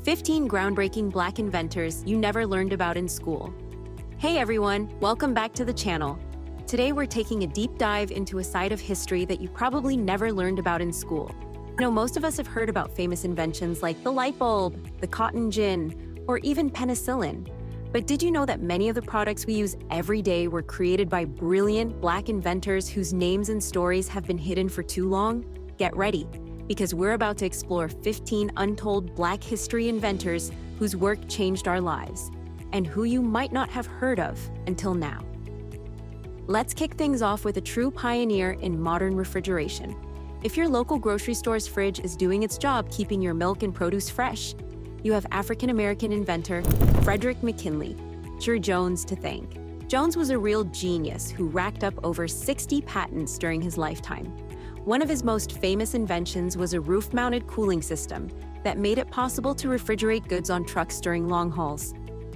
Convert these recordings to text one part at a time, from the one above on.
15 groundbreaking Black inventors you never learned about in school. Hey everyone, welcome back to the channel. Today we're taking a deep dive into a side of history that you probably never learned about in school. Most of us have heard about famous inventions like the light bulb, the cotton gin, or even penicillin. But did you know that many of the products we use every day were created by brilliant Black inventors whose names and stories have been hidden for too long? Get ready, because we're about to explore 15 untold Black history inventors whose work changed our lives, and who you might not have heard of until now. Let's kick things off with a true pioneer in modern refrigeration. If your local grocery store's fridge is doing its job keeping your milk and produce fresh, you have African-American inventor Frederick McKinley, Sir Jones, to thank. Jones was a real genius who racked up over 60 patents during his lifetime. One of his most famous inventions was a roof-mounted cooling system that made it possible to refrigerate goods on trucks during long hauls.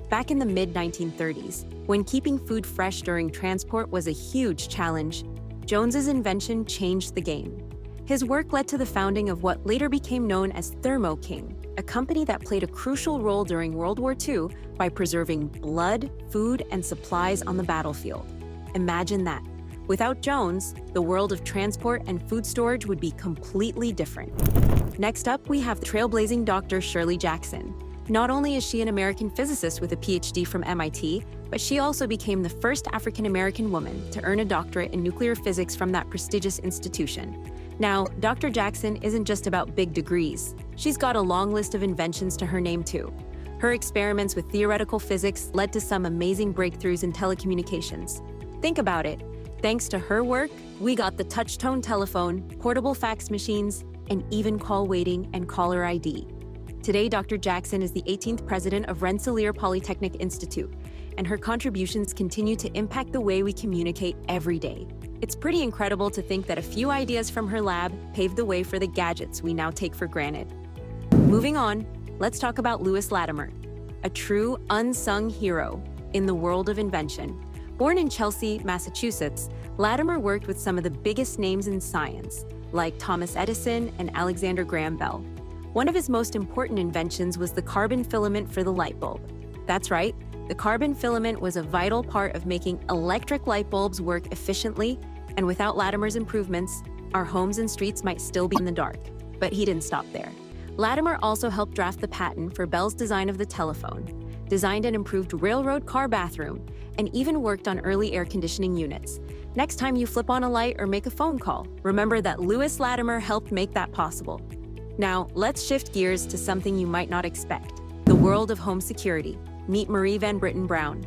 Back in the mid-1930s, when keeping food fresh during transport was a huge challenge, Jones's invention changed the game. His work led to the founding of what later became known as Thermo King, a company that played a crucial role during World War II by preserving blood, food, and supplies on the battlefield. Imagine that. Without Jones, the world of transport and food storage would be completely different. Next up, we have the trailblazing Dr. Shirley Jackson. Not only is she an American physicist with a PhD from MIT, but she also became the first African-American woman to earn a doctorate in nuclear physics from that prestigious institution. Now, Dr. Jackson isn't just about big degrees. She's got a long list of inventions to her name too. Her experiments with theoretical physics led to some amazing breakthroughs in telecommunications. Think about it. Thanks to her work, we got the touch-tone telephone, portable fax machines, and even call waiting and caller ID. Today, Dr. Jackson is the 18th president of Rensselaer Polytechnic Institute, and her contributions continue to impact the way we communicate every day. It's pretty incredible to think that a few ideas from her lab paved the way for the gadgets we now take for granted. Moving on, let's talk about Lewis Latimer, a true unsung hero in the world of invention. Born in Chelsea, Massachusetts, Latimer worked with some of the biggest names in science, like Thomas Edison and Alexander Graham Bell. One of his most important inventions was the carbon filament for the light bulb. That's right, the carbon filament was a vital part of making electric light bulbs work efficiently, and without Latimer's improvements, our homes and streets might still be in the dark. But he didn't stop there. Latimer also helped draft the patent for Bell's design of the telephone, designed an improved railroad car bathroom, and even worked on early air conditioning units. Next time you flip on a light or make a phone call, remember that Lewis Latimer helped make that possible. Now, let's shift gears to something you might not expect: the world of home security. Meet Marie Van Britten Brown.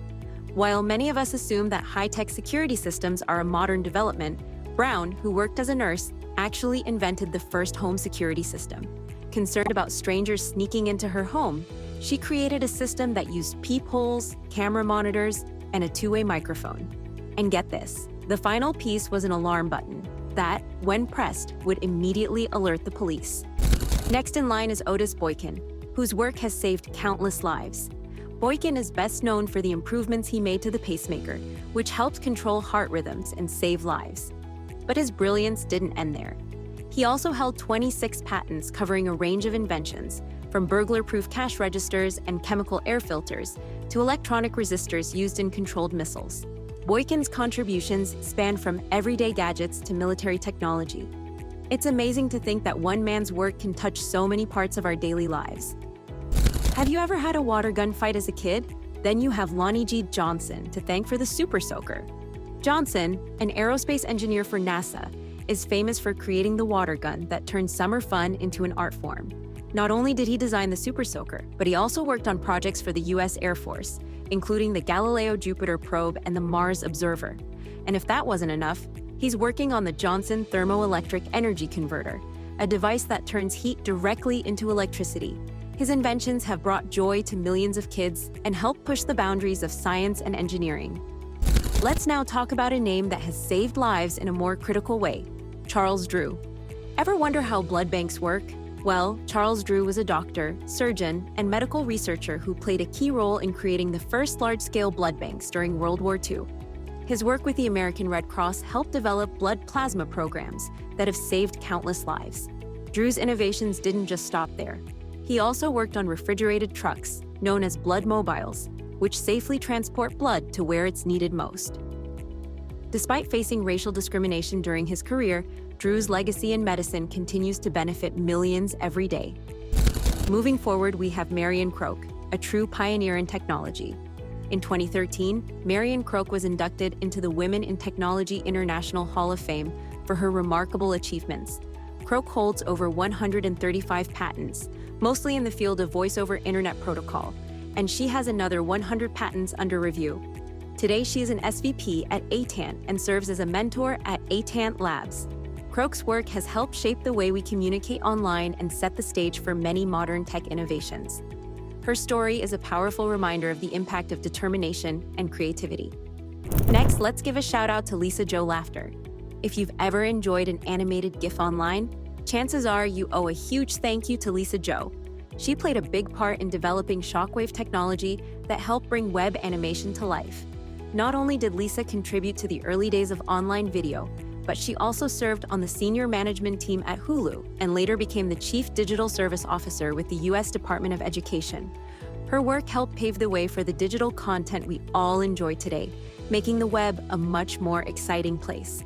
While many of us assume that high-tech security systems are a modern development, Brown, who worked as a nurse, actually invented the first home security system. Concerned about strangers sneaking into her home, she created a system that used peepholes, camera monitors, and a two-way microphone. And get this, the final piece was an alarm button that, when pressed, would immediately alert the police. Next in line is Otis Boykin, whose work has saved countless lives. Boykin is best known for the improvements he made to the pacemaker, which helped control heart rhythms and save lives. But his brilliance didn't end there. He also held 26 patents covering a range of inventions, from burglar-proof cash registers and chemical air filters to electronic resistors used in controlled missiles. Boykin's contributions span from everyday gadgets to military technology. It's amazing to think that one man's work can touch so many parts of our daily lives. Have you ever had a water gun fight as a kid? Then you have Lonnie G. Johnson to thank for the Super Soaker. Johnson, an aerospace engineer for NASA, is famous for creating the water gun that turned summer fun into an art form. Not only did he design the Super Soaker, but he also worked on projects for the US Air Force, including the Galileo Jupiter probe and the Mars Observer. And if that wasn't enough, he's working on the Johnson Thermoelectric Energy Converter, a device that turns heat directly into electricity. His inventions have brought joy to millions of kids and helped push the boundaries of science and engineering. Let's now talk about a name that has saved lives in a more critical way: Charles Drew. Ever wonder how blood banks work? Well, Charles Drew was a doctor, surgeon, and medical researcher who played a key role in creating the first large-scale blood banks during World War II. His work with the American Red Cross helped develop blood plasma programs that have saved countless lives. Drew's innovations didn't just stop there. He also worked on refrigerated trucks, known as blood mobiles, which safely transport blood to where it's needed most. Despite facing racial discrimination during his career, Drew's legacy in medicine continues to benefit millions every day. Moving forward, we have Marion Croak, a true pioneer in technology. In 2013, Marion Croak was inducted into the Women in Technology International Hall of Fame for her remarkable achievements. Croak holds over 135 patents, mostly in the field of voice-over internet protocol, and she has another 100 patents under review. Today, she is an SVP at ATANT and serves as a mentor at ATANT Labs. Croak's work has helped shape the way we communicate online and set the stage for many modern tech innovations. Her story is a powerful reminder of the impact of determination and creativity. Next, let's give a shout out to Lisa Jo Laughter. If you've ever enjoyed an animated GIF online, chances are you owe a huge thank you to Lisa Jo. She played a big part in developing shockwave technology that helped bring web animation to life. Not only did Lisa contribute to the early days of online video, but she also served on the senior management team at Hulu and later became the Chief Digital Service Officer with the U.S. Department of Education. Her work helped pave the way for the digital content we all enjoy today, making the web a much more exciting place.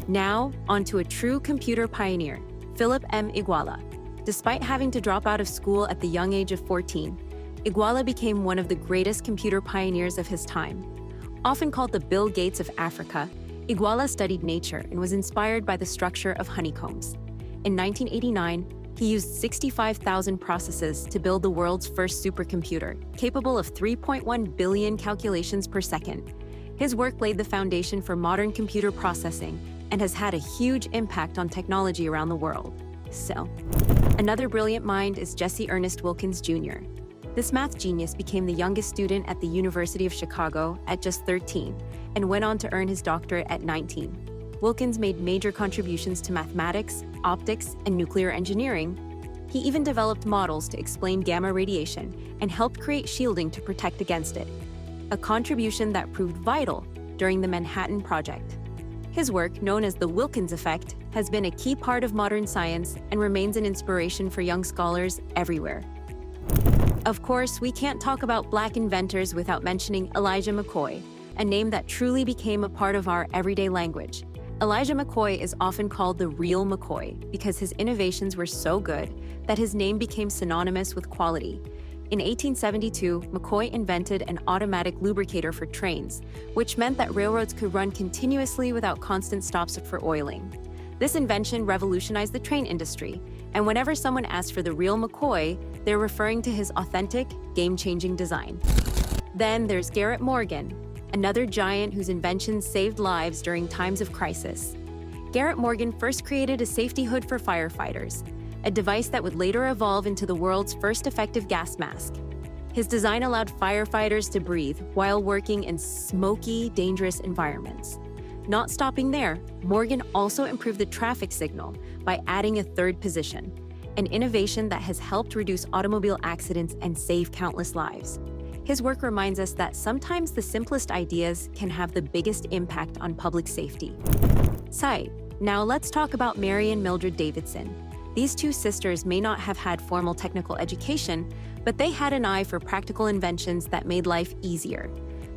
Now, onto a true computer pioneer, Philip M. Iguala. Despite having to drop out of school at the young age of 14, Iguala became one of the greatest computer pioneers of his time. Often called the Bill Gates of Africa, Iguala studied nature and was inspired by the structure of honeycombs. In 1989, he used 65,000 processes to build the world's first supercomputer, capable of 3.1 billion calculations per second. His work laid the foundation for modern computer processing and has had a huge impact on technology around the world. So, another brilliant mind is Jesse Ernest Wilkins Jr. This math genius became the youngest student at the University of Chicago at just 13 and went on to earn his doctorate at 19. Wilkins made major contributions to mathematics, optics, and nuclear engineering. He even developed models to explain gamma radiation and helped create shielding to protect against it, a contribution that proved vital during the Manhattan Project. His work, known as the Wilkins effect, has been a key part of modern science and remains an inspiration for young scholars everywhere. Of course, we can't talk about Black inventors without mentioning Elijah McCoy, a name that truly became a part of our everyday language. Elijah McCoy is often called the real McCoy because his innovations were so good that his name became synonymous with quality. In 1872, McCoy invented an automatic lubricator for trains, which meant that railroads could run continuously without constant stops for oiling. This invention revolutionized the train industry, and whenever someone asks for the real McCoy, they're referring to his authentic, game-changing design. Then there's Garrett Morgan, another giant whose inventions saved lives during times of crisis. Garrett Morgan first created a safety hood for firefighters, a device that would later evolve into the world's first effective gas mask. His design allowed firefighters to breathe while working in smoky, dangerous environments. Not stopping there, Morgan also improved the traffic signal by adding a third position, an innovation that has helped reduce automobile accidents and save countless lives. His work reminds us that sometimes the simplest ideas can have the biggest impact on public safety. Now let's talk about Mary and Mildred Davidson. These two sisters may not have had formal technical education, but they had an eye for practical inventions that made life easier.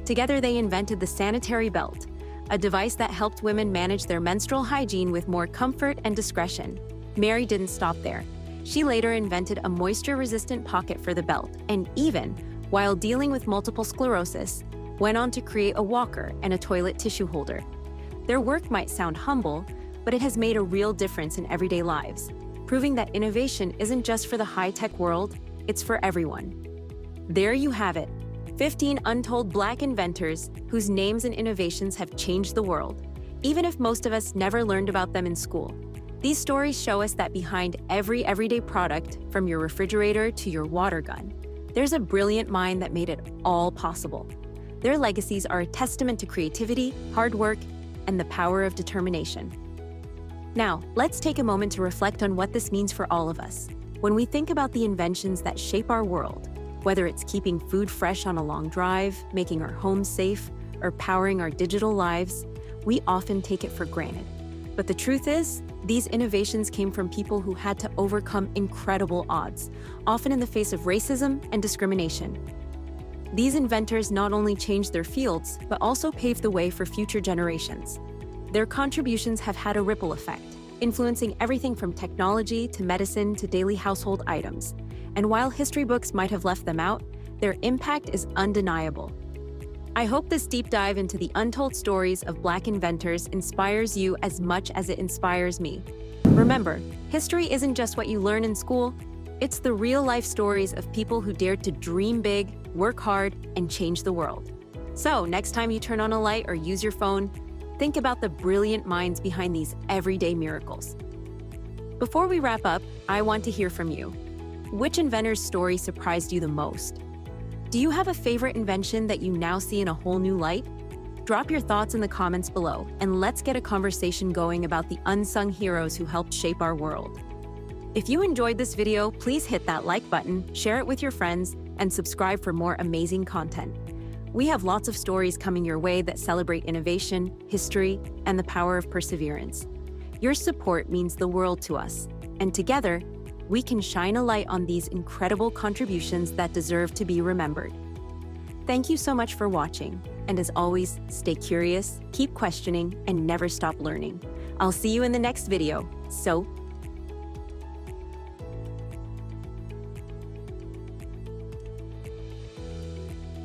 Together, they invented the sanitary belt, a device that helped women manage their menstrual hygiene with more comfort and discretion. Mary didn't stop there. She later invented a moisture-resistant pocket for the belt, and even, while dealing with multiple sclerosis, went on to create a walker and a toilet tissue holder. Their work might sound humble, but it has made a real difference in everyday lives, proving that innovation isn't just for the high-tech world, it's for everyone. There you have it, 15 untold Black inventors whose names and innovations have changed the world, even if most of us never learned about them in school. These stories show us that behind every everyday product, from your refrigerator to your water gun, there's a brilliant mind that made it all possible. Their legacies are a testament to creativity, hard work, and the power of determination. Now, let's take a moment to reflect on what this means for all of us. When we think about the inventions that shape our world, whether it's keeping food fresh on a long drive, making our homes safe, or powering our digital lives, we often take it for granted. But the truth is, These innovations came from people who had to overcome incredible odds, often in the face of racism and discrimination. These inventors not only changed their fields, but also paved the way for future generations. Their contributions have had a ripple effect, influencing everything from technology to medicine to daily household items. And while history books might have left them out, their impact is undeniable. I hope this deep dive into the untold stories of Black inventors inspires you as much as it inspires me. Remember, history isn't just what you learn in school, it's the real-life stories of people who dared to dream big, work hard, and change the world. So, next time you turn on a light or use your phone, think about the brilliant minds behind these everyday miracles. Before we wrap up, I want to hear from you. Which inventor's story surprised you the most? Do you have a favorite invention that you now see in a whole new light? Drop your thoughts in the comments below, and let's get a conversation going about the unsung heroes who helped shape our world. If you enjoyed this video, please hit that like button, share it with your friends, and subscribe for more amazing content. We have lots of stories coming your way that celebrate innovation, history, and the power of perseverance. Your support means the world to us, and together, we can shine a light on these incredible contributions that deserve to be remembered. Thank you so much for watching, and as always, stay curious, keep questioning, and never stop learning. I'll see you in the next video, so